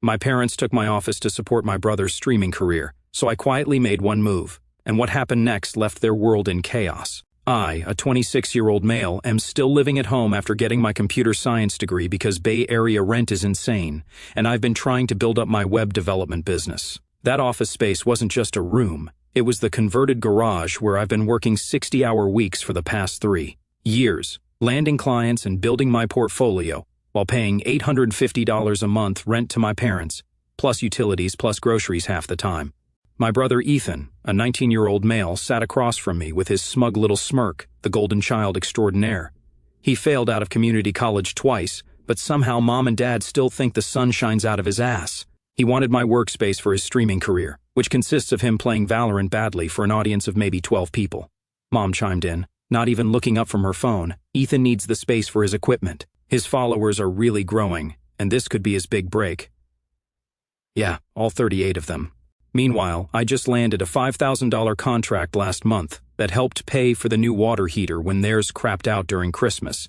My parents took my office to support my brother's streaming career, so I quietly made one move, and what happened next left their world in chaos. I, a 26-year-old male, am still living at home after getting my computer science degree because Bay Area rent is insane, and I've been trying to build up my web development business. That office space wasn't just a room, it was the converted garage where I've been working 60-hour weeks for the past 3 years, landing clients and building my portfolio, while paying $850 a month rent to my parents, plus utilities plus groceries half the time. My brother Ethan, a 19-year-old male, sat across from me with his smug little smirk, the golden child extraordinaire. He failed out of community college twice, but somehow mom and dad still think the sun shines out of his ass. He wanted my workspace for his streaming career, which consists of him playing Valorant badly for an audience of maybe 12 people. Mom chimed in, not even looking up from her phone. Ethan needs the space for his equipment. His followers are really growing, and this could be his big break. Yeah, all 38 of them. Meanwhile, I just landed a $5,000 contract last month that helped pay for the new water heater when theirs crapped out during Christmas.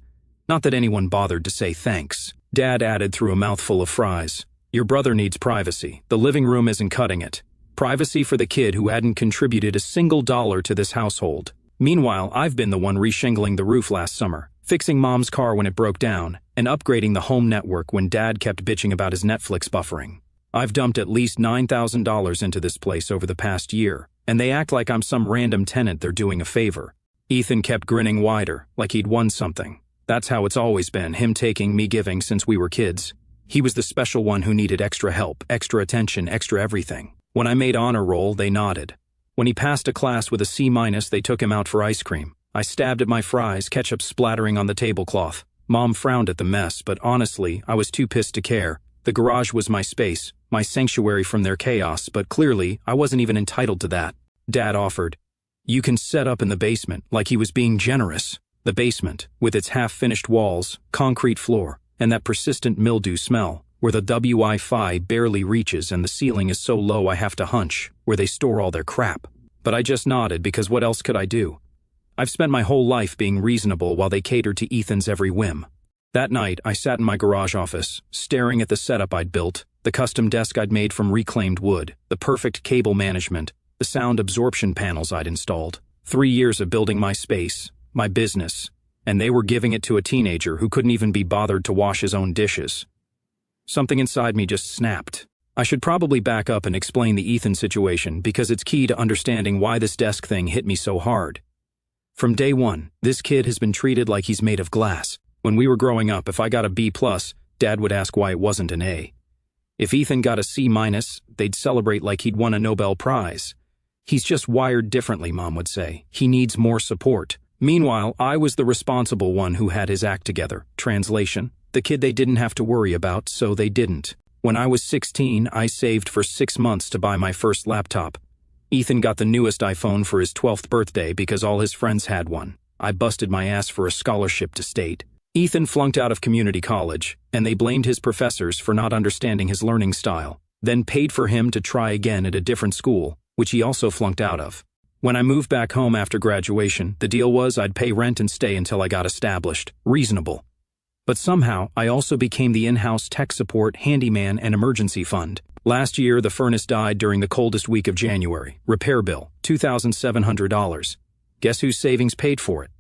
Not that anyone bothered to say thanks. Dad added through a mouthful of fries, "Your brother needs privacy. The living room isn't cutting it. Privacy for the kid who hadn't contributed a single dollar to this household." Meanwhile, I've been the one reshingling the roof last summer, fixing mom's car when it broke down, and upgrading the home network when dad kept bitching about his Netflix buffering. I've dumped at least $9,000 into this place over the past year, and they act like I'm some random tenant they're doing a favor. Ethan kept grinning wider, like he'd won something. That's how it's always been, him taking, me giving since we were kids. He was the special one who needed extra help, extra attention, extra everything. When I made honor roll, they nodded. When he passed a class with a C-, they took him out for ice cream. I stabbed at my fries, ketchup splattering on the tablecloth. Mom frowned at the mess, but honestly, I was too pissed to care. The garage was my space, my sanctuary from their chaos, but clearly, I wasn't even entitled to that. Dad offered, "You can set up in the basement," like he was being generous. The basement, with its half-finished walls, concrete floor, and that persistent mildew smell, where the Wi-Fi barely reaches and the ceiling is so low I have to hunch, where they store all their crap. But I just nodded because what else could I do? I've spent my whole life being reasonable while they catered to Ethan's every whim. That night, I sat in my garage office, staring at the setup I'd built, the custom desk I'd made from reclaimed wood, the perfect cable management, the sound absorption panels I'd installed. 3 years of building my space, my business, and they were giving it to a teenager who couldn't even be bothered to wash his own dishes. Something inside me just snapped. I should probably back up and explain the Ethan situation because it's key to understanding why this desk thing hit me so hard. From day one, this kid has been treated like he's made of glass. When we were growing up, if I got a B+, Dad would ask why it wasn't an A. If Ethan got a C-, they'd celebrate like he'd won a Nobel Prize. He's just wired differently, Mom would say. He needs more support. Meanwhile, I was the responsible one who had his act together. Translation: the kid they didn't have to worry about, so they didn't. When I was 16, I saved for 6 months to buy my first laptop. Ethan got the newest iPhone for his 12th birthday because all his friends had one. I busted my ass for a scholarship to state. Ethan flunked out of community college, and they blamed his professors for not understanding his learning style, then paid for him to try again at a different school, which he also flunked out of. When I moved back home after graduation, the deal was I'd pay rent and stay until I got established. Reasonable. But somehow, I also became the in-house tech support, handyman, and emergency fund. Last year, the furnace died during the coldest week of January. Repair bill, $2,700. Guess whose savings paid for it?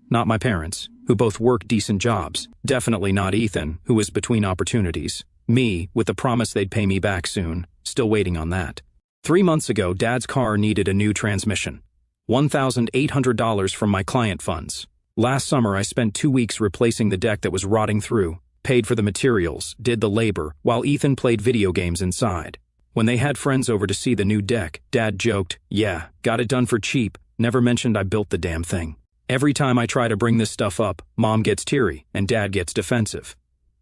Not my parents, who both work decent jobs. Definitely not Ethan, who was between opportunities. Me, with the promise they'd pay me back soon. Still waiting on that. 3 months ago, Dad's car needed a new transmission. $1,800 from my client funds. Last summer, I spent 2 weeks replacing the deck that was rotting through, paid for the materials, did the labor, while Ethan played video games inside. When they had friends over to see the new deck, Dad joked, "Yeah, got it done for cheap," never mentioned I built the damn thing. Every time I try to bring this stuff up, Mom gets teary and Dad gets defensive.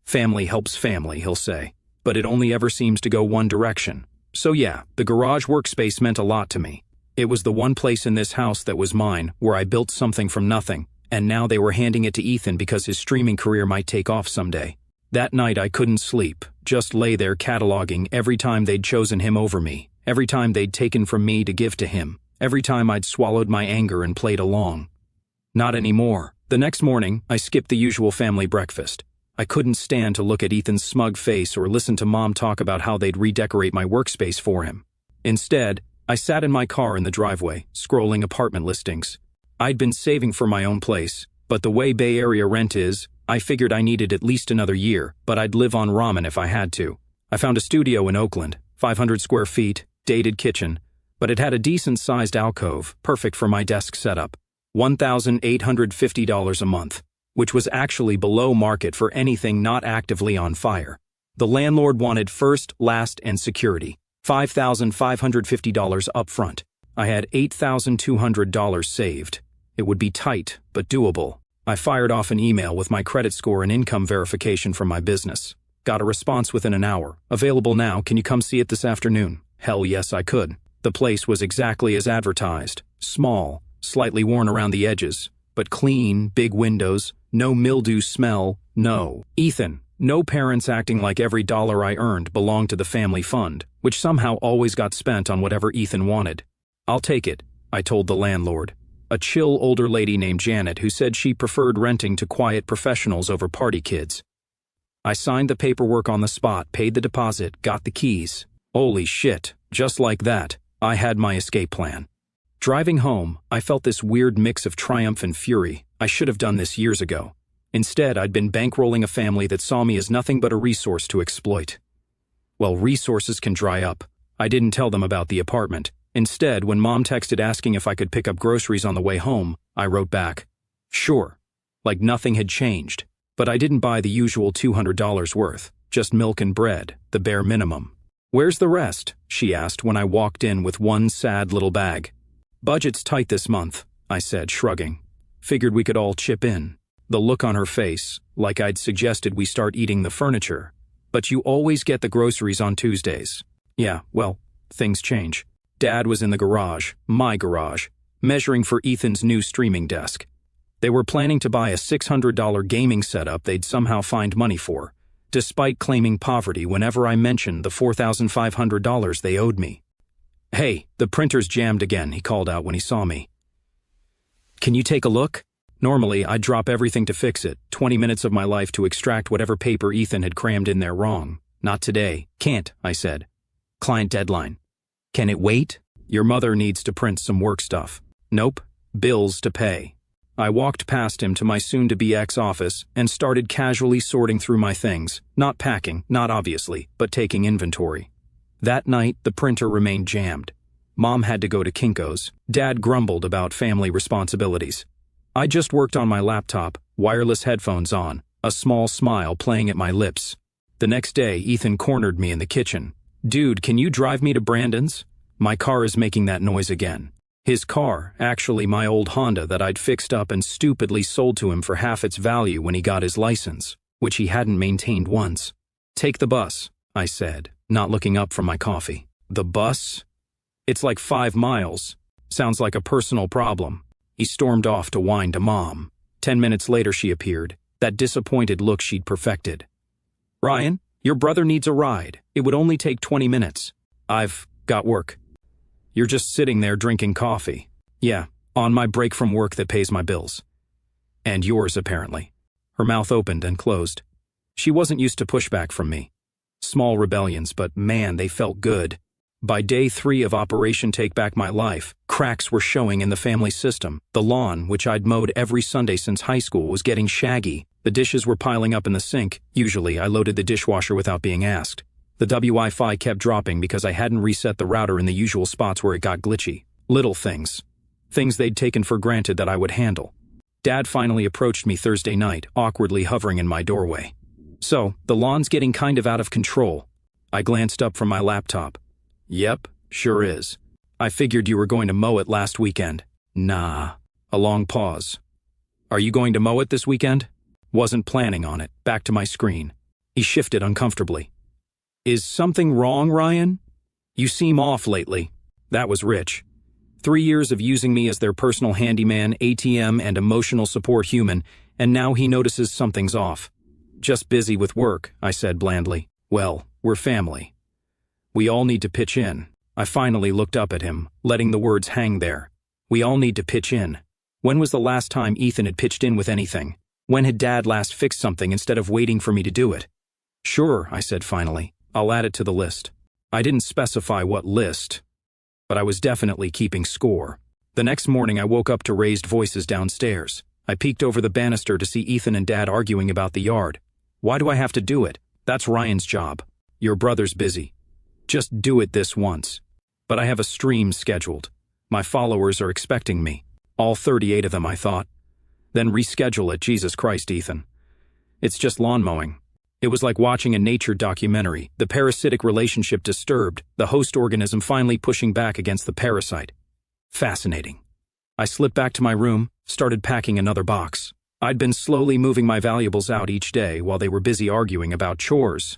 Family helps family, he'll say, but it only ever seems to go one direction. So yeah, the garage workspace meant a lot to me. It was the one place in this house that was mine, where I built something from nothing, and now they were handing it to Ethan because his streaming career might take off someday. That night I couldn't sleep, just lay there cataloging every time they'd chosen him over me, every time they'd taken from me to give to him, every time I'd swallowed my anger and played along. Not anymore. The next morning, I skipped the usual family breakfast. I couldn't stand to look at Ethan's smug face or listen to Mom talk about how they'd redecorate my workspace for him. Instead, I sat in my car in the driveway, scrolling apartment listings. I'd been saving for my own place, but the way Bay Area rent is, I figured I needed at least another year, but I'd live on ramen if I had to. I found a studio in Oakland, 500 square feet, dated kitchen, but it had a decent-sized alcove, perfect for my desk setup. $1,850 a month, which was actually below market for anything not actively on fire. The landlord wanted first, last, and security. $5,550 up front. I had $8,200 saved. It would be tight, but doable. I fired off an email with my credit score and income verification from my business. Got a response within an hour. Available now, can you come see it this afternoon? Hell yes, I could. The place was exactly as advertised. Small, slightly worn around the edges, but clean, big windows, no mildew smell, no. Ethan, no parents acting like every dollar I earned belonged to the family fund, which somehow always got spent on whatever Ethan wanted. I'll take it, I told the landlord. A chill older lady named Janet who said she preferred renting to quiet professionals over party kids. I signed the paperwork on the spot, paid the deposit, got the keys. Holy shit, just like that, I had my escape plan. Driving home, I felt this weird mix of triumph and fury. I should have done this years ago. Instead, I'd been bankrolling a family that saw me as nothing but a resource to exploit. Well, resources can dry up. I didn't tell them about the apartment. Instead, when Mom texted asking if I could pick up groceries on the way home, I wrote back, sure, like nothing had changed. But I didn't buy the usual $200 worth, just milk and bread, the bare minimum. Where's the rest? She asked when I walked in with one sad little bag. Budget's tight this month, I said, shrugging. Figured we could all chip in. The look on her face, like I'd suggested we start eating the furniture. But you always get the groceries on Tuesdays. Yeah, well, things change. Dad was in the garage, my garage, measuring for Ethan's new streaming desk. They were planning to buy a $600 gaming setup they'd somehow find money for, despite claiming poverty whenever I mentioned the $4,500 they owed me. Hey, the printer's jammed again, he called out when he saw me. Can you take a look? Normally, I'd drop everything to fix it, 20 minutes of my life to extract whatever paper Ethan had crammed in there wrong. Not today. Can't, I said. Client deadline. Can it wait? Your mother needs to print some work stuff. Nope. Bills to pay. I walked past him to my soon-to-be ex-office and started casually sorting through my things, not packing, not obviously, but taking inventory. That night, the printer remained jammed. Mom had to go to Kinko's. Dad grumbled about family responsibilities. I just worked on my laptop, wireless headphones on, a small smile playing at my lips. The next day, Ethan cornered me in the kitchen. Dude, can you drive me to Brandon's? My car is making that noise again. His car, actually my old Honda that I'd fixed up and stupidly sold to him for half its value when he got his license, which he hadn't maintained once. Take the bus, I said, not looking up from my coffee. The bus? It's like 5 miles. Sounds like a personal problem. He stormed off to whine to Mom. 10 minutes later she appeared, that disappointed look she'd perfected. Ryan, your brother needs a ride. It would only take 20 minutes. I've got work. You're just sitting there drinking coffee. Yeah, on my break from work that pays my bills. And yours, apparently. Her mouth opened and closed. She wasn't used to pushback from me. Small rebellions, but man, they felt good. By day 3 of Operation Take Back My Life, cracks were showing in the family system. The lawn, which I'd mowed every Sunday since high school, was getting shaggy. The dishes were piling up in the sink. Usually, I loaded the dishwasher without being asked. The Wi-Fi kept dropping because I hadn't reset the router in the usual spots where it got glitchy. Little things. Things they'd taken for granted that I would handle. Dad finally approached me Thursday night, awkwardly hovering in my doorway. So, the lawn's getting kind of out of control. I glanced up from my laptop. Yep, sure is. I figured you were going to mow it last weekend. Nah. A long pause. Are you going to mow it this weekend? Wasn't planning on it. Back to my screen. He shifted uncomfortably. Is something wrong, Ryan? You seem off lately. That was Rich. 3 years of using me as their personal handyman, ATM, and emotional support human, and now he notices something's off. Just busy with work, I said blandly. Well, we're family. We all need to pitch in. I finally looked up at him, letting the words hang there. We all need to pitch in. When was the last time Ethan had pitched in with anything? When had Dad last fixed something instead of waiting for me to do it? Sure, I said finally. I'll add it to the list. I didn't specify what list, but I was definitely keeping score. The next morning I woke up to raised voices downstairs. I peeked over the banister to see Ethan and Dad arguing about the yard. Why do I have to do it? That's Ryan's job. Your brother's busy. Just do it this once. But I have a stream scheduled. My followers are expecting me. All 38 of them, I thought. Then reschedule it, Jesus Christ, Ethan. It's just lawn mowing. It was like watching a nature documentary, the parasitic relationship disturbed, the host organism finally pushing back against the parasite. Fascinating. I slipped back to my room, started packing another box. I'd been slowly moving my valuables out each day while they were busy arguing about chores.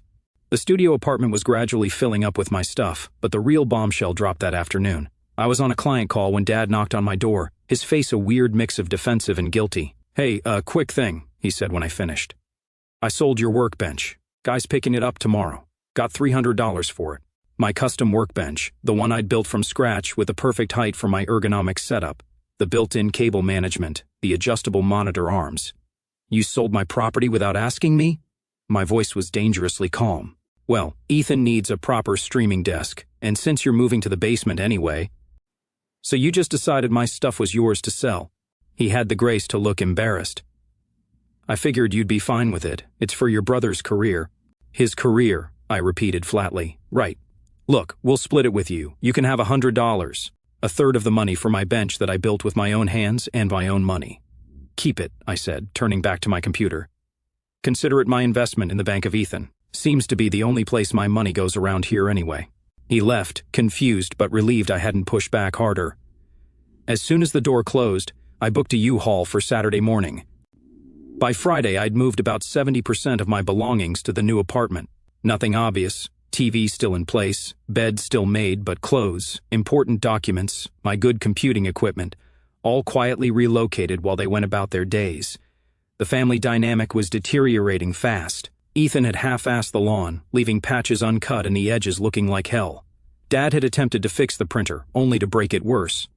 The studio apartment was gradually filling up with my stuff, but the real bombshell dropped that afternoon. I was on a client call when Dad knocked on my door, his face a weird mix of defensive and guilty. Hey, quick thing, he said when I finished. I sold your workbench. Guy's picking it up tomorrow. Got $300 for it. My custom workbench, the one I'd built from scratch with the perfect height for my ergonomic setup, the built-in cable management, the adjustable monitor arms. You sold my property without asking me? My voice was dangerously calm. Well, Ethan needs a proper streaming desk, and since you're moving to the basement anyway, so you just decided my stuff was yours to sell. He had the grace to look embarrassed. I figured you'd be fine with it. It's for your brother's career. His career, I repeated flatly. Right. Look, we'll split it with you. You can have $100, a third of the money for my bench that I built with my own hands and my own money. Keep it, I said, turning back to my computer. Consider it my investment in the Bank of Ethan. Seems to be the only place my money goes around here anyway. He left, confused but relieved I hadn't pushed back harder. As soon as the door closed, I booked a U-Haul for Saturday morning. By Friday, I'd moved about 70% of my belongings to the new apartment. Nothing obvious. TV still in place, bed still made but clothes, important documents, my good computing equipment, all quietly relocated while they went about their days. The family dynamic was deteriorating fast. Ethan had half-assed the lawn, leaving patches uncut and the edges looking like hell. Dad had attempted to fix the printer, only to break it worse.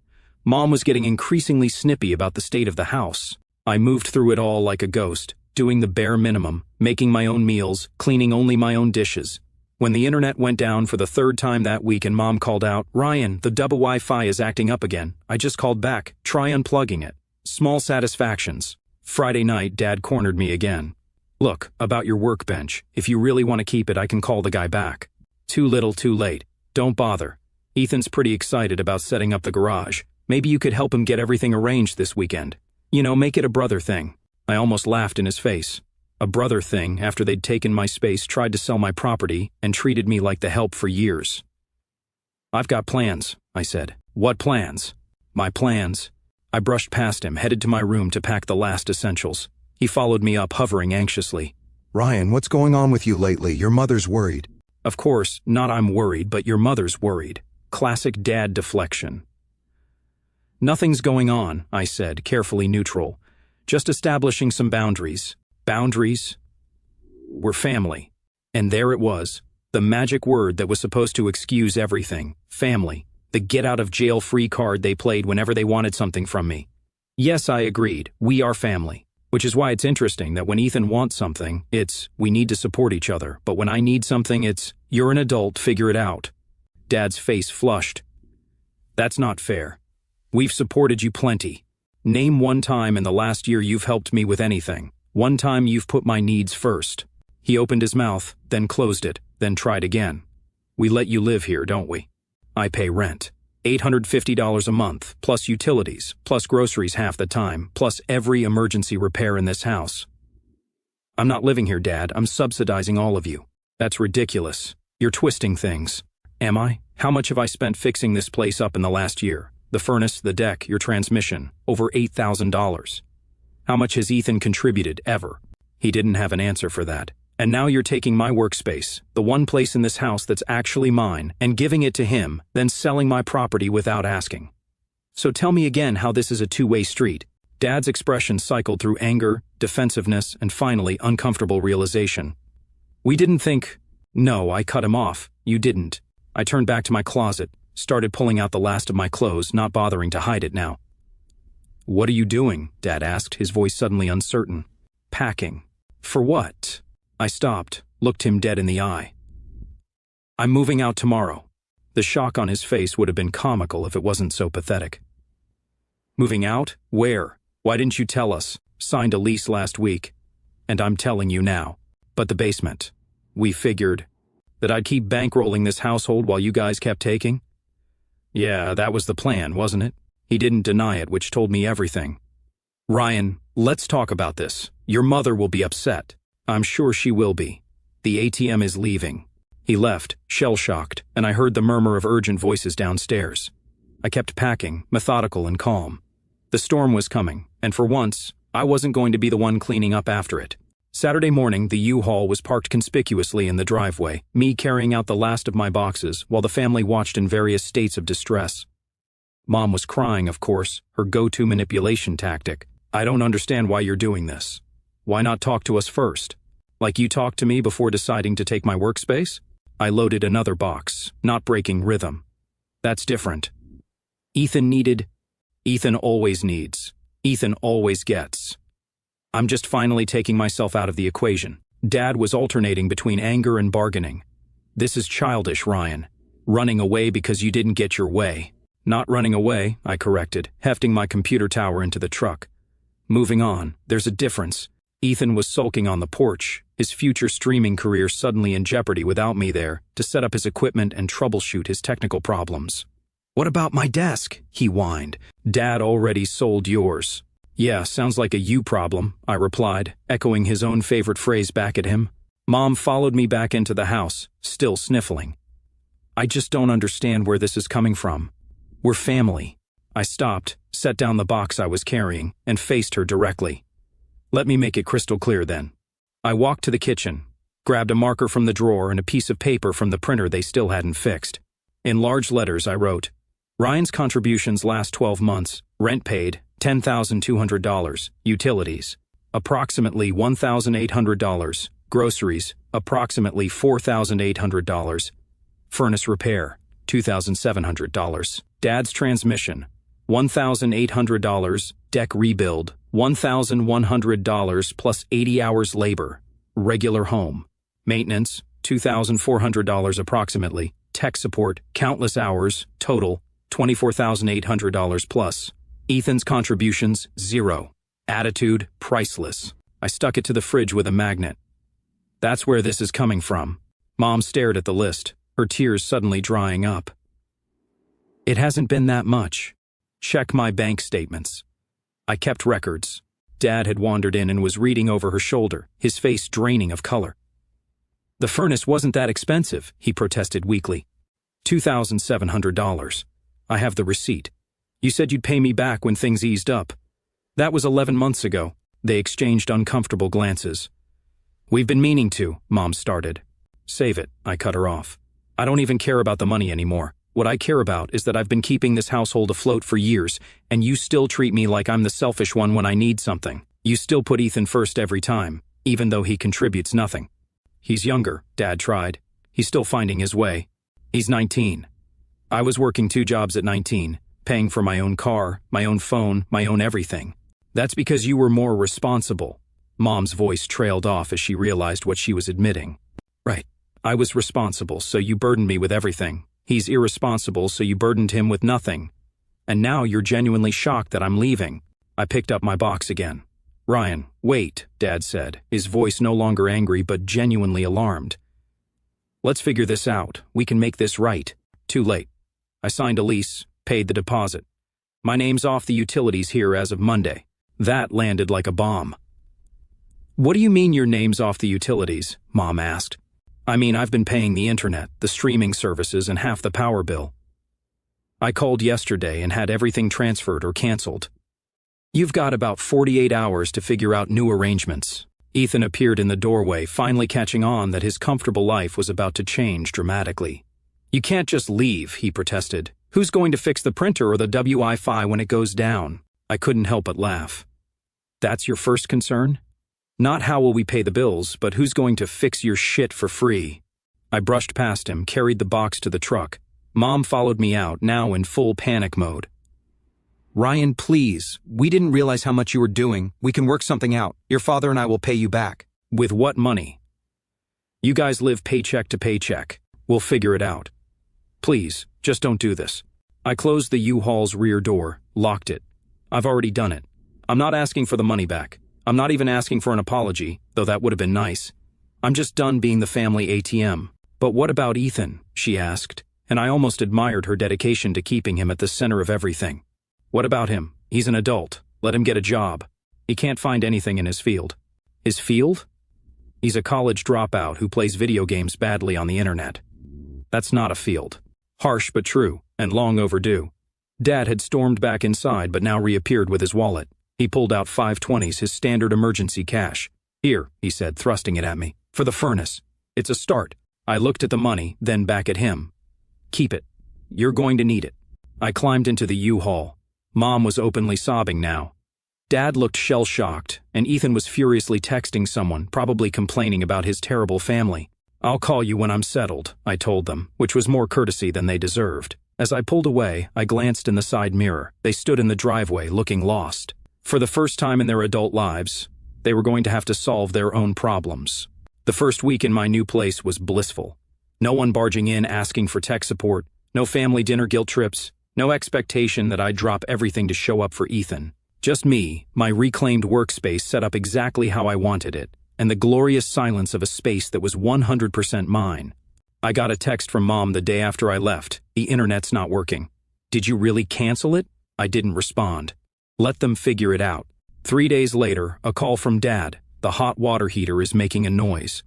Mom was getting increasingly snippy about the state of the house. I moved through it all like a ghost, doing the bare minimum, making my own meals, cleaning only my own dishes. When the internet went down for the third time that week and Mom called out, "Ryan, the double Wi-Fi is acting up again," I just called back, "Try unplugging it." Small satisfactions. Friday night, Dad cornered me again. "Look, about your workbench. If you really want to keep it, I can call the guy back." Too little, too late. Don't bother. Ethan's pretty excited about setting up the garage. Maybe you could help him get everything arranged this weekend. You know, make it a brother thing. I almost laughed in his face. A brother thing after they'd taken my space, tried to sell my property, and treated me like the help for years. "I've got plans," I said. "What plans?" "My plans." I brushed past him, headed to my room to pack the last essentials. He followed me up, hovering anxiously. "Ryan, what's going on with you lately? Your mother's worried." Of course, not I'm worried, but your mother's worried. Classic dad deflection. "Nothing's going on," I said, carefully neutral. "Just establishing some boundaries." Boundaries? We're family. And there it was, the magic word that was supposed to excuse everything. Family. The get-out-of-jail-free card they played whenever they wanted something from me. Yes, I agreed. We are family. Which is why it's interesting that when Ethan wants something, it's, we need to support each other. But when I need something, it's, you're an adult, figure it out. Dad's face flushed. That's not fair. We've supported you plenty. Name one time in the last year you've helped me with anything. One time you've put my needs first. He opened his mouth, then closed it, then tried again. We let you live here, don't we? I pay rent. $850 a month, plus utilities, plus groceries half the time, plus every emergency repair in this house. I'm not living here, Dad. I'm subsidizing all of you. That's ridiculous. You're twisting things. Am I? How much have I spent fixing this place up in the last year? The furnace, the deck, your transmission, over $8,000. How much has Ethan contributed, ever? He didn't have an answer for that. And now you're taking my workspace, the one place in this house that's actually mine, and giving it to him, then selling my property without asking. So tell me again how this is a two-way street. Dad's expression cycled through anger, defensiveness, and finally uncomfortable realization. We didn't think... No, I cut him off. You didn't. I turned back to my closet, started pulling out the last of my clothes, not bothering to hide it now. What are you doing? Dad asked, his voice suddenly uncertain. Packing. For what? I stopped, looked him dead in the eye. I'm moving out tomorrow. The shock on his face would have been comical if it wasn't so pathetic. Moving out? Where? Why didn't you tell us? Signed a lease last week. And I'm telling you now. But the basement. We figured that I'd keep bankrolling this household while you guys kept taking? Yeah, that was the plan, wasn't it? He didn't deny it, which told me everything. Ryan, let's talk about this. Your mother will be upset. I'm sure she will be. The ATM is leaving. He left, shell-shocked, and I heard the murmur of urgent voices downstairs. I kept packing, methodical and calm. The storm was coming, and for once, I wasn't going to be the one cleaning up after it. Saturday morning, the U-Haul was parked conspicuously in the driveway, me carrying out the last of my boxes while the family watched in various states of distress. Mom was crying, of course, her go-to manipulation tactic. I don't understand why you're doing this. Why not talk to us first? Like you talked to me before deciding to take my workspace? I loaded another box, not breaking rhythm. That's different. Ethan always needs. Ethan always gets. I'm just finally taking myself out of the equation. Dad was alternating between anger and bargaining. This is childish, Ryan. Running away because you didn't get your way. Not running away, I corrected, hefting my computer tower into the truck. Moving on, there's a difference. Ethan was sulking on the porch, his future streaming career suddenly in jeopardy without me there to set up his equipment and troubleshoot his technical problems. What about my desk? He whined. Dad already sold yours. Yeah, sounds like a you problem, I replied, echoing his own favorite phrase back at him. Mom followed me back into the house, still sniffling. I just don't understand where this is coming from. We're family. I stopped, set down the box I was carrying, and faced her directly. Let me make it crystal clear then. I walked to the kitchen, grabbed a marker from the drawer and a piece of paper from the printer they still hadn't fixed. In large letters I wrote, Ryan's contributions last 12 months, rent paid, $10,200, utilities, approximately $1,800, groceries, approximately $4,800, furnace repair, $2,700, Dad's transmission, $1,800, deck rebuild, $1,100 plus 80 hours labor, regular home, maintenance, $2,400 approximately, tech support, countless hours, total, $24,800 plus. Ethan's contributions, 0. Attitude, priceless. I stuck it to the fridge with a magnet. That's where this is coming from. Mom stared at the list, her tears suddenly drying up. It hasn't been that much. Check my bank statements. I kept records. Dad had wandered in and was reading over her shoulder, his face draining of color. The furnace wasn't that expensive, he protested weakly. $2,700. I have the receipt. You said you'd pay me back when things eased up. That was 11 months ago. They exchanged uncomfortable glances. We've been meaning to, Mom started. Save it, I cut her off. I don't even care about the money anymore. What I care about is that I've been keeping this household afloat for years, and you still treat me like I'm the selfish one when I need something. You still put Ethan first every time, even though he contributes nothing. He's younger, Dad tried. He's still finding his way. He's 19. I was working 2 jobs at 19, paying for my own car, my own phone, my own everything. That's because you were more responsible. Mom's voice trailed off as she realized what she was admitting. Right. I was responsible, so you burdened me with everything. He's irresponsible, so you burdened him with nothing. And now you're genuinely shocked that I'm leaving. I picked up my box again. Ryan, wait, Dad said, his voice no longer angry but genuinely alarmed. Let's figure this out. We can make this right. Too late. I signed a lease, paid the deposit. My name's off the utilities here as of Monday. That landed like a bomb. What do you mean your name's off the utilities? Mom asked. I mean, I've been paying the internet, the streaming services, and half the power bill. I called yesterday and had everything transferred or canceled. You've got about 48 hours to figure out new arrangements. Ethan appeared in the doorway, finally catching on that his comfortable life was about to change dramatically. You can't just leave, he protested. Who's going to fix the printer or the Wi-Fi when it goes down? I couldn't help but laugh. That's your first concern? Not how will we pay the bills, but who's going to fix your shit for free? I brushed past him, carried the box to the truck. Mom followed me out, now in full panic mode. Ryan, please. We didn't realize how much you were doing. We can work something out. Your father and I will pay you back. With what money? You guys live paycheck to paycheck. We'll figure it out. Please, just don't do this. I closed the U-Haul's rear door, locked it. I've already done it. I'm not asking for the money back. I'm not even asking for an apology, though that would have been nice. I'm just done being the family ATM. But what about Ethan? She asked, and I almost admired her dedication to keeping him at the center of everything. What about him? He's an adult. Let him get a job. He can't find anything in his field. His field? He's a college dropout who plays video games badly on the internet. That's not a field. Harsh but true, and long overdue. Dad had stormed back inside but now reappeared with his wallet. He pulled out 520s, his standard emergency cash. Here, he said, thrusting it at me. For the furnace. It's a start. I looked at the money, then back at him. Keep it. You're going to need it. I climbed into the U-Haul. Mom was openly sobbing now. Dad looked shell-shocked, and Ethan was furiously texting someone, probably complaining about his terrible family. I'll call you when I'm settled, I told them, which was more courtesy than they deserved. As I pulled away, I glanced in the side mirror. They stood in the driveway, looking lost. For the first time in their adult lives, they were going to have to solve their own problems. The first week in my new place was blissful. No one barging in asking for tech support, no family dinner guilt trips, no expectation that I'd drop everything to show up for Ethan. Just me, my reclaimed workspace set up exactly how I wanted it, and the glorious silence of a space that was 100% mine. I got a text from Mom the day after I left. The internet's not working. Did you really cancel it? I didn't respond. Let them figure it out. 3 days later, a call from Dad. The hot water heater is making a noise.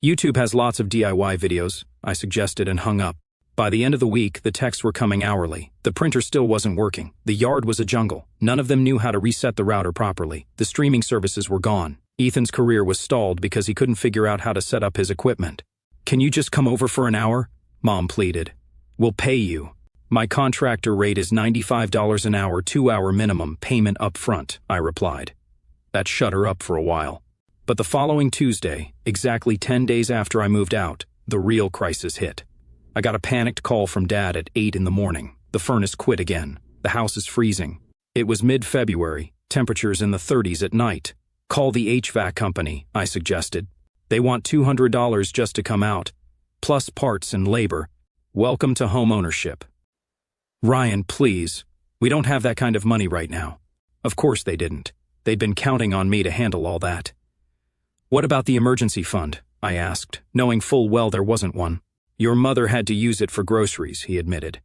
YouTube has lots of DIY videos, I suggested and hung up. By the end of the week, the texts were coming hourly. The printer still wasn't working. The yard was a jungle. None of them knew how to reset the router properly. The streaming services were gone. Ethan's career was stalled because he couldn't figure out how to set up his equipment. Can you just come over for an hour? Mom pleaded. We'll pay you. My contractor rate is $95 an hour, 2-hour minimum, payment up front, I replied. That shut her up for a while. But the following Tuesday, exactly 10 days after I moved out, the real crisis hit. I got a panicked call from Dad at 8 in the morning. The furnace quit again. The house is freezing. It was mid-February, temperatures in the 30s at night. Call the HVAC company, I suggested. They want $200 just to come out, plus parts and labor. Welcome to home ownership. Ryan, please. We don't have that kind of money right now. Of course they didn't. They'd been counting on me to handle all that. What about the emergency fund? I asked, knowing full well there wasn't one. Your mother had to use it for groceries, he admitted.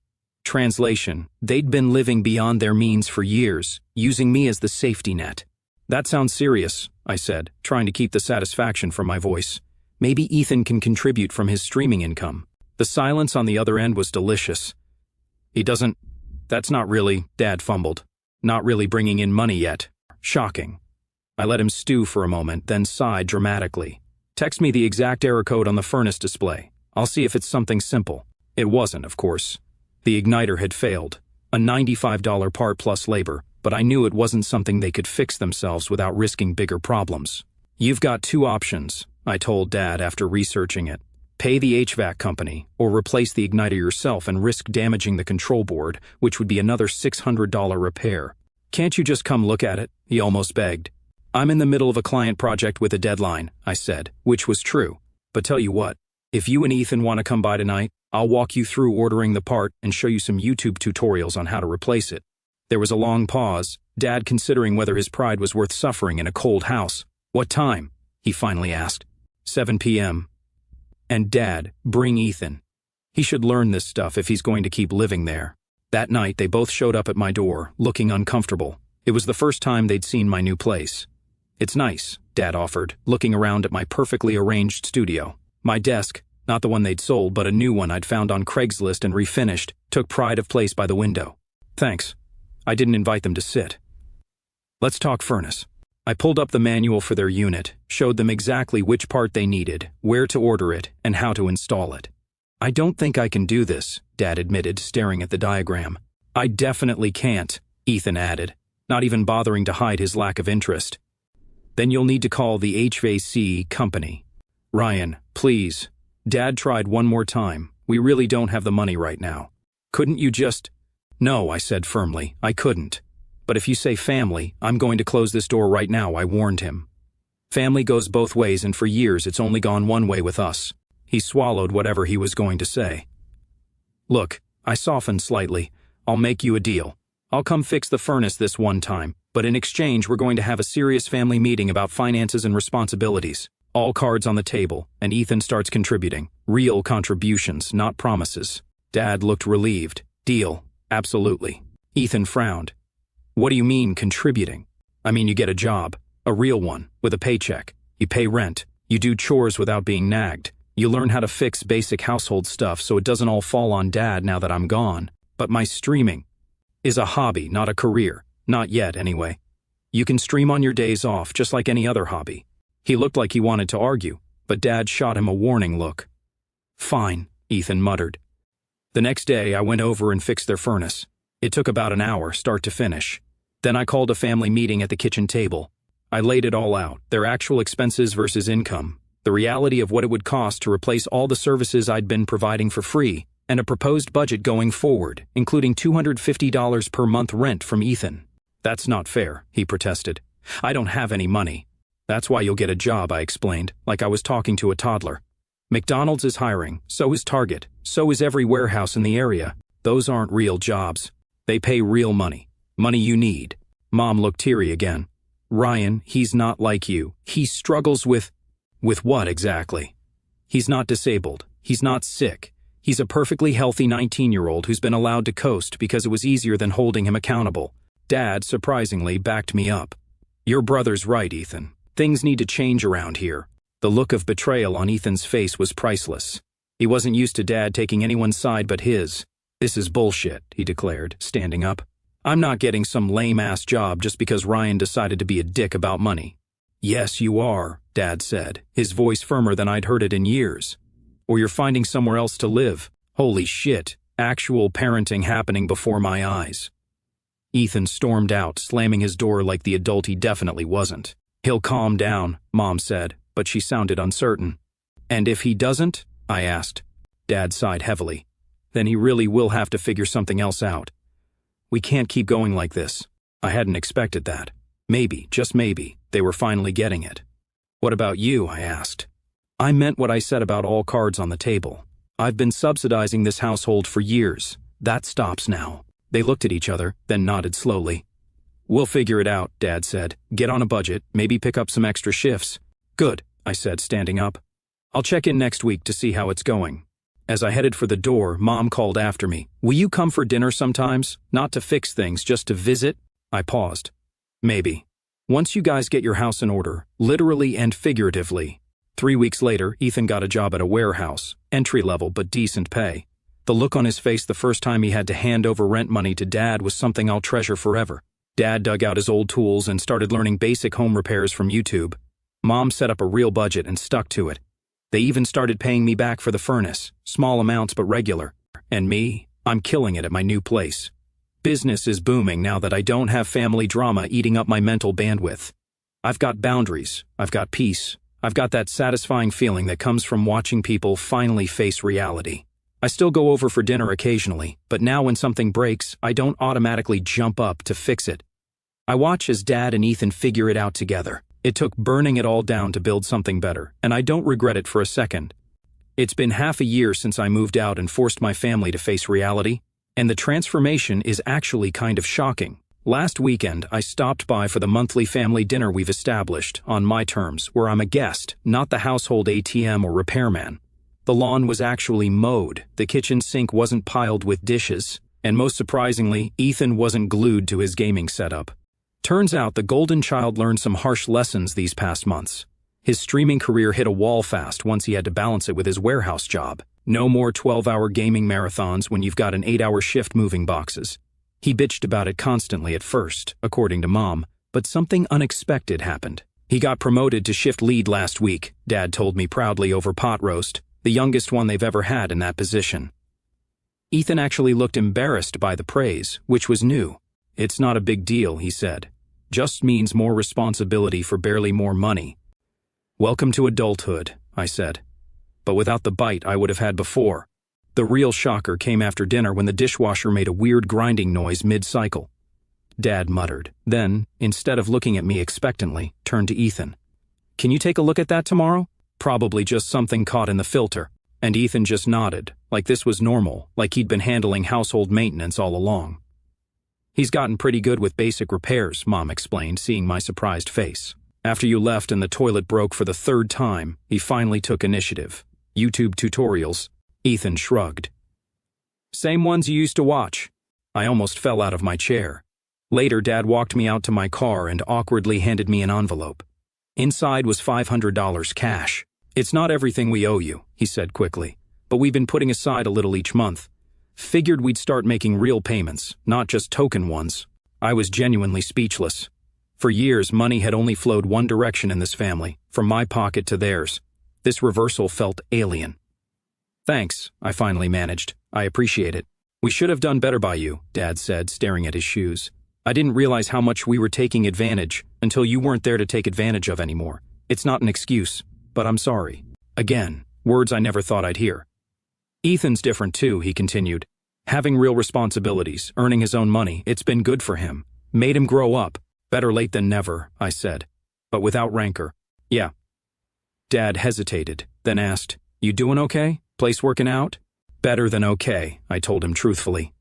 Translation, they'd been living beyond their means for years, using me as the safety net. That sounds serious, I said, trying to keep the satisfaction from my voice. Maybe Ethan can contribute from his streaming income. The silence on the other end was delicious. He doesn't... That's not really, Dad fumbled. Not really bringing in money yet. Shocking. I let him stew for a moment, then sighed dramatically. Text me the exact error code on the furnace display. I'll see if it's something simple. It wasn't, of course. The igniter had failed. A $95 part plus labor, but I knew it wasn't something they could fix themselves without risking bigger problems. You've got 2 options, I told Dad after researching it. Pay the HVAC company, or replace the igniter yourself and risk damaging the control board, which would be another $600 repair. Can't you just come look at it? He almost begged. I'm in the middle of a client project with a deadline, I said, which was true. But tell you what, if you and Ethan want to come by tonight, I'll walk you through ordering the part and show you some YouTube tutorials on how to replace it. There was a long pause, Dad considering whether his pride was worth suffering in a cold house. What time? He finally asked. 7 p.m. And Dad, bring Ethan. He should learn this stuff if he's going to keep living there. That night, they both showed up at my door, looking uncomfortable. It was the first time they'd seen my new place. It's nice, Dad offered, looking around at my perfectly arranged studio. My desk, not the one they'd sold, but a new one I'd found on Craigslist and refinished, took pride of place by the window. Thanks. I didn't invite them to sit. Let's talk furnace. I pulled up the manual for their unit, showed them exactly which part they needed, where to order it, and how to install it. I don't think I can do this, Dad admitted, staring at the diagram. I definitely can't, Ethan added, not even bothering to hide his lack of interest. Then you'll need to call the HVAC company. Ryan, please. Dad tried one more time. We really don't have the money right now. Couldn't you just... No, I said firmly, I couldn't. But if you say family, I'm going to close this door right now, I warned him. Family goes both ways, and for years it's only gone one way with us. He swallowed whatever he was going to say. Look, I softened slightly. I'll make you a deal. I'll come fix the furnace this one time, but in exchange we're going to have a serious family meeting about finances and responsibilities. All cards on the table, and Ethan starts contributing. Real contributions, not promises. Dad looked relieved. Deal. Absolutely. Ethan frowned. What do you mean, contributing? I mean, you get a job. A real one, with a paycheck. You pay rent. You do chores without being nagged. You learn how to fix basic household stuff so it doesn't all fall on Dad now that I'm gone. But my streaming is a hobby, not a career. Not yet, anyway. You can stream on your days off, just like any other hobby. He looked like he wanted to argue, but Dad shot him a warning look. Fine, Ethan muttered. The next day, I went over and fixed their furnace. It took about an hour, start to finish. Then I called a family meeting at the kitchen table. I laid it all out, their actual expenses versus income, the reality of what it would cost to replace all the services I'd been providing for free, and a proposed budget going forward, including $250 per month rent from Ethan. That's not fair, he protested. I don't have any money. That's why you'll get a job, I explained, like I was talking to a toddler. McDonald's is hiring, so is Target, so is every warehouse in the area. Those aren't real jobs. They pay real money. Money you need. Mom looked teary again. Ryan, he's not like you. He struggles with what exactly? He's not disabled. He's not sick. He's a perfectly healthy 19-year-old who's been allowed to coast because it was easier than holding him accountable. Dad, surprisingly, backed me up. Your brother's right, Ethan. Things need to change around here. The look of betrayal on Ethan's face was priceless. He wasn't used to Dad taking anyone's side but his. This is bullshit, he declared, standing up. I'm not getting some lame-ass job just because Ryan decided to be a dick about money. Yes, you are, Dad said, his voice firmer than I'd heard it in years. Or you're finding somewhere else to live. Holy shit, actual parenting happening before my eyes. Ethan stormed out, slamming his door like the adult he definitely wasn't. He'll calm down, Mom said, but she sounded uncertain. And if he doesn't? I asked. Dad sighed heavily. Then he really will have to figure something else out. We can't keep going like this. I hadn't expected that. Maybe, just maybe, they were finally getting it. What about you? I asked. I meant what I said about all cards on the table. I've been subsidizing this household for years. That stops now. They looked at each other, then nodded slowly. We'll figure it out, Dad said. Get on a budget, maybe pick up some extra shifts. Good, I said, standing up. I'll check in next week to see how it's going. As I headed for the door, Mom called after me. Will you come for dinner sometimes? Not to fix things, just to visit? I paused. Maybe. Once you guys get your house in order, literally and figuratively. 3 weeks later, Ethan got a job at a warehouse, entry-level but decent pay. The look on his face the first time he had to hand over rent money to Dad was something I'll treasure forever. Dad dug out his old tools and started learning basic home repairs from YouTube. Mom set up a real budget and stuck to it. They even started paying me back for the furnace, small amounts but regular. And me, I'm killing it at my new place. Business is booming now that I don't have family drama eating up my mental bandwidth. I've got boundaries, I've got peace, I've got that satisfying feeling that comes from watching people finally face reality. I still go over for dinner occasionally, but now when something breaks, I don't automatically jump up to fix it. I watch as Dad and Ethan figure it out together. It took burning it all down to build something better, and I don't regret it for a second. It's been half a year since I moved out and forced my family to face reality, and the transformation is actually kind of shocking. Last weekend, I stopped by for the monthly family dinner we've established, on my terms, where I'm a guest, not the household ATM or repairman. The lawn was actually mowed, the kitchen sink wasn't piled with dishes, and most surprisingly, Ethan wasn't glued to his gaming setup. Turns out the golden child learned some harsh lessons these past months. His streaming career hit a wall fast once he had to balance it with his warehouse job. No more 12-hour gaming marathons when you've got an 8-hour shift moving boxes. He bitched about it constantly at first, according to Mom, but something unexpected happened. He got promoted to shift lead last week, Dad told me proudly over pot roast, the youngest one they've ever had in that position. Ethan actually looked embarrassed by the praise, which was new. It's not a big deal, he said. Just means more responsibility for barely more money. Welcome to adulthood, I said. But without the bite I would have had before. The real shocker came after dinner when the dishwasher made a weird grinding noise mid-cycle. Dad muttered, then, instead of looking at me expectantly, turned to Ethan. "Can you take a look at that tomorrow?" Probably just something caught in the filter. And Ethan just nodded, like this was normal, like he'd been handling household maintenance all along. "He's gotten pretty good with basic repairs," Mom explained, seeing my surprised face. "After you left and the toilet broke for the 3rd time, he finally took initiative. YouTube tutorials." Ethan shrugged. "Same ones you used to watch." I almost fell out of my chair. Later, Dad walked me out to my car and awkwardly handed me an envelope. Inside was $500 cash. "It's not everything we owe you," he said quickly, "but we've been putting aside a little each month. Figured we'd start making real payments, not just token ones." I was genuinely speechless. For years, money had only flowed one direction in this family, from my pocket to theirs. This reversal felt alien. "Thanks," I finally managed. "I appreciate it." "We should have done better by you," Dad said, staring at his shoes. "I didn't realize how much we were taking advantage until you weren't there to take advantage of anymore. It's not an excuse, but I'm sorry." Again, words I never thought I'd hear. "Ethan's different too," he continued. "Having real responsibilities, earning his own money, it's been good for him. Made him grow up. Better late than never," I said, but without rancor. "Yeah." Dad hesitated, then asked, "You doing okay? Place working out?" "Better than okay," I told him truthfully.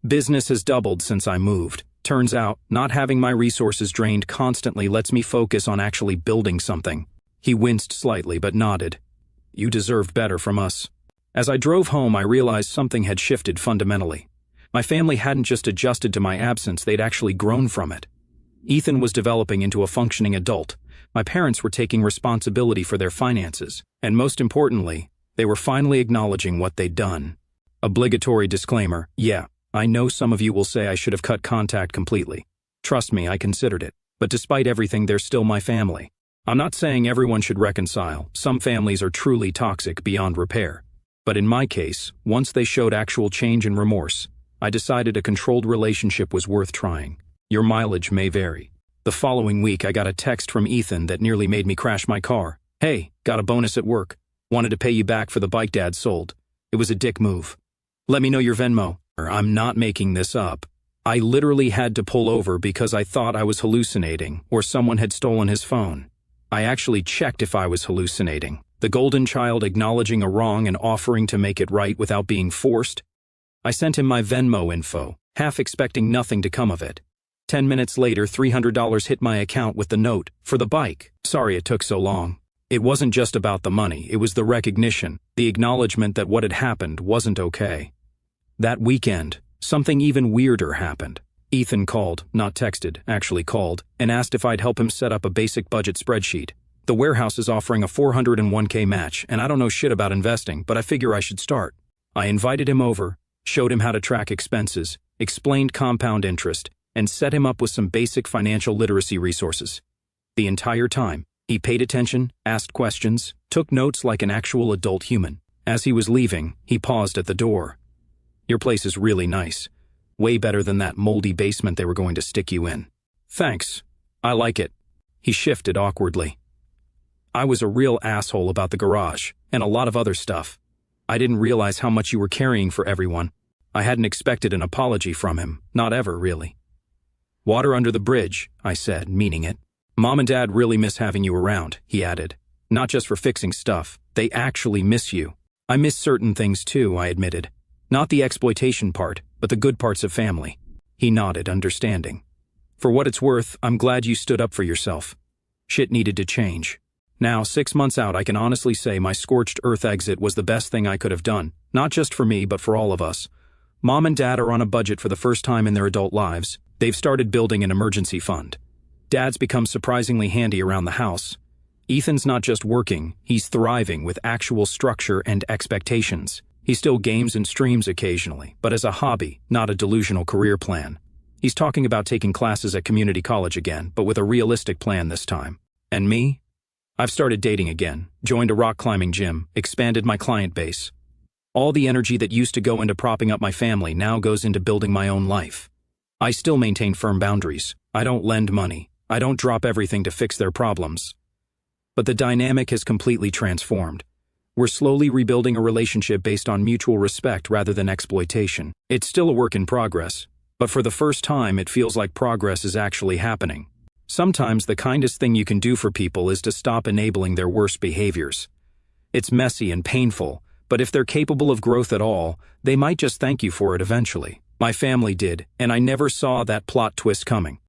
"Business has doubled since I moved. Turns out, not having my resources drained constantly lets me focus on actually building something." He winced slightly but nodded. "You deserved better from us." As I drove home, I realized something had shifted fundamentally. My family hadn't just adjusted to my absence, they'd actually grown from it. Ethan was developing into a functioning adult. My parents were taking responsibility for their finances. And most importantly, they were finally acknowledging what they'd done. Obligatory disclaimer, yeah, I know some of you will say I should have cut contact completely. Trust me, I considered it. But despite everything, they're still my family. I'm not saying everyone should reconcile. Some families are truly toxic beyond repair. But in my case, once they showed actual change and remorse, I decided a controlled relationship was worth trying. Your mileage may vary. The following week, I got a text from Ethan that nearly made me crash my car. "Hey, got a bonus at work. Wanted to pay you back for the bike Dad sold. It was a dick move. Let me know your Venmo." I'm not making this up. I literally had to pull over because I thought I was hallucinating or someone had stolen his phone. I actually checked if I was hallucinating. The golden child acknowledging a wrong and offering to make it right without being forced. I sent him my Venmo info, half expecting nothing to come of it. 10 minutes later, $300 hit my account with the note, "For the bike. Sorry it took so long." It wasn't just about the money, it was the recognition, the acknowledgement that what had happened wasn't okay. That weekend, something even weirder happened. Ethan called, not texted, actually called, and asked if I'd help him set up a basic budget spreadsheet. The warehouse is offering a 401k match, and I don't know shit about investing, but I figure I should start. I invited him over, showed him how to track expenses, explained compound interest, and set him up with some basic financial literacy resources. The entire time, he paid attention, asked questions, took notes like an actual adult human. As he was leaving, he paused at the door. "Your place is really nice. Way better than that moldy basement they were going to stick you in." "Thanks. I like it." He shifted awkwardly. "I was a real asshole about the garage, and a lot of other stuff. I didn't realize how much you were carrying for everyone. I hadn't expected an apology from him, not ever, really." "Water under the bridge," I said, meaning it. "Mom and Dad really miss having you around," he added. "Not just for fixing stuff, they actually miss you." "I miss certain things too," I admitted. "Not the exploitation part, but the good parts of family." He nodded, understanding. "For what it's worth, I'm glad you stood up for yourself. Shit needed to change. Now, 6 months out, I can honestly say my scorched earth exit was the best thing I could have done, not just for me, but for all of us. Mom and Dad are on a budget for the first time in their adult lives. They've started building an emergency fund. Dad's become surprisingly handy around the house. Ethan's not just working, he's thriving with actual structure and expectations. He still games and streams occasionally, but as a hobby, not a delusional career plan. He's talking about taking classes at community college again, but with a realistic plan this time. And me? I've started dating again, joined a rock climbing gym, expanded my client base. All the energy that used to go into propping up my family now goes into building my own life. I still maintain firm boundaries. I don't lend money. I don't drop everything to fix their problems. But the dynamic has completely transformed. We're slowly rebuilding a relationship based on mutual respect rather than exploitation. It's still a work in progress, but for the first time it feels like progress is actually happening. Sometimes the kindest thing you can do for people is to stop enabling their worst behaviors. It's messy and painful, but if they're capable of growth at all, they might just thank you for it eventually. My family did, and I never saw that plot twist coming.